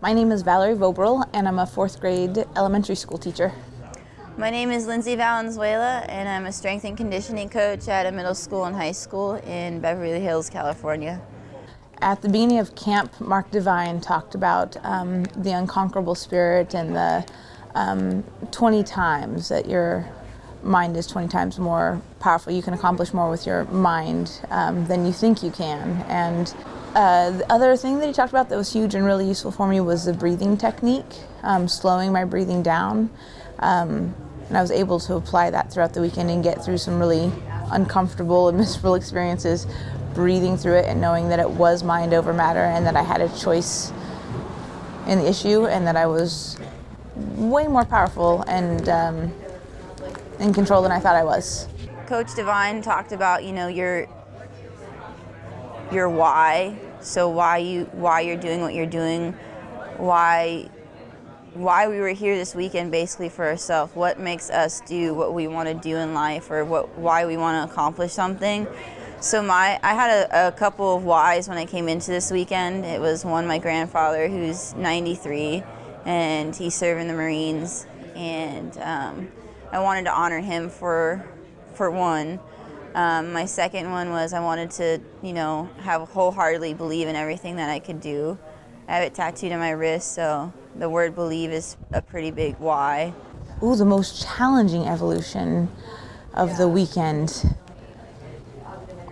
My name is Valerie Voboril, and I'm a 4th grade elementary school teacher. My name is Lindsey Valenzuela, and I'm a strength and conditioning coach at a middle school and high school in Beverly Hills, California. At the beginning of camp, Mark Devine talked about the unconquerable spirit and the 20 times that your mind is 20 times more powerful. You can accomplish more with your mind than you think you can. And the other thing that he talked about that was huge and really useful for me was the breathing technique, slowing my breathing down. And I was able to apply that throughout the weekend and get through some really uncomfortable and miserable experiences, breathing through it and knowing that it was mind over matter and that I had a choice in the issue and that I was way more powerful and in control than I thought I was. Coach Devine talked about, your why. So why you're doing what you're doing, why we were here this weekend basically for ourselves. What makes us do what we want to do in life, or why we want to accomplish something. So I had a couple of whys when I came into this weekend. It was one, my grandfather, who's 93, and he served in the Marines, and I wanted to honor him for one. My second one was I wanted to, wholeheartedly believe in everything that I could do. I have it tattooed on my wrist, so the word believe is a pretty big why. Ooh, the most challenging evolution of the weekend.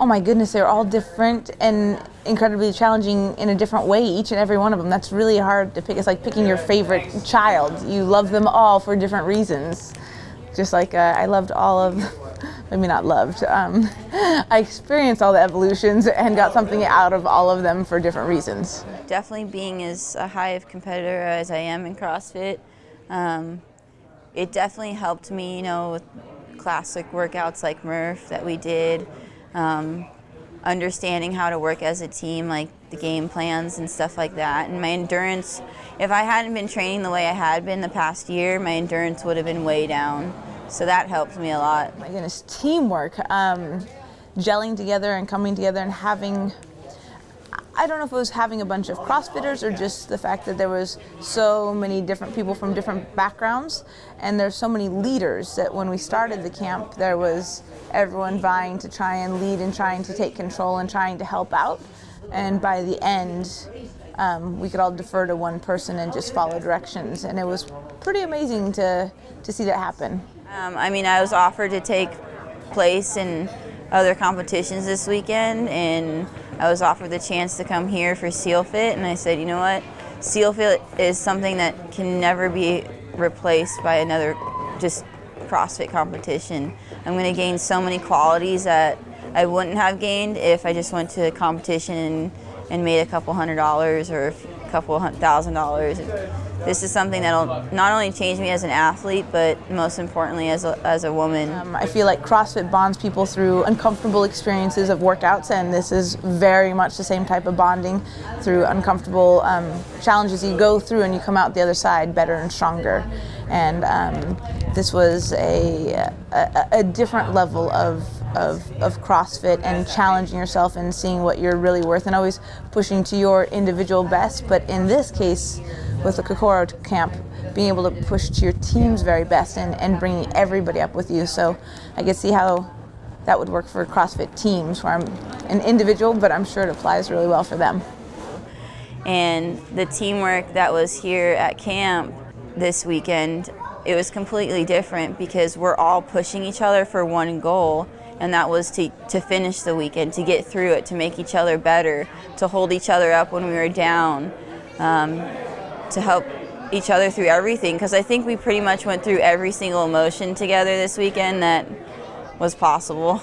Oh my goodness, they're all different and incredibly challenging in a different way, each and every one of them. That's really hard to pick. It's like picking your favorite child. You love them all for different reasons. Just like I loved all of, maybe not loved, I experienced all the evolutions and got something out of all of them for different reasons. Definitely being as high of a competitor as I am in CrossFit, it definitely helped me, with classic workouts like Murph that we did, understanding how to work as a team, like the game plans and stuff like that. And my endurance, if I hadn't been training the way I had been the past year, my endurance would have been way down. So that helped me a lot. My goodness, teamwork, gelling together and coming together and having, I don't know if it was having a bunch of CrossFitters or just the fact that there was so many different people from different backgrounds, and there's so many leaders that when we started the camp, there was everyone vying to try and lead and trying to take control and trying to help out. And by the end, we could all defer to one person and just follow directions, and it was pretty amazing to see that happen. I was offered to take place in other competitions this weekend, and I was offered the chance to come here for SealFit, and I said, you know what, SealFit is something that can never be replaced by another just CrossFit competition. I'm going to gain so many qualities that I wouldn't have gained if I just went to a competition and made a couple $100 or a couple $1,000. This is something that'll not only change me as an athlete, but most importantly as a woman. I feel like CrossFit bonds people through uncomfortable experiences of workouts, and this is very much the same type of bonding through uncomfortable challenges you go through, and you come out the other side better and stronger. And this was a different level of CrossFit and challenging yourself and seeing what you're really worth and always pushing to your individual best. But in this case, with the Kokoro camp, being able to push to your team's very best and bringing everybody up with you. So I could see how that would work for CrossFit teams where I'm an individual, but I'm sure it applies really well for them. And the teamwork that was here at camp this weekend, it was completely different because we're all pushing each other for one goal, and that was to finish the weekend, to get through it, to make each other better, to hold each other up when we were down, to help each other through everything, because I think we pretty much went through every single emotion together this weekend that was possible.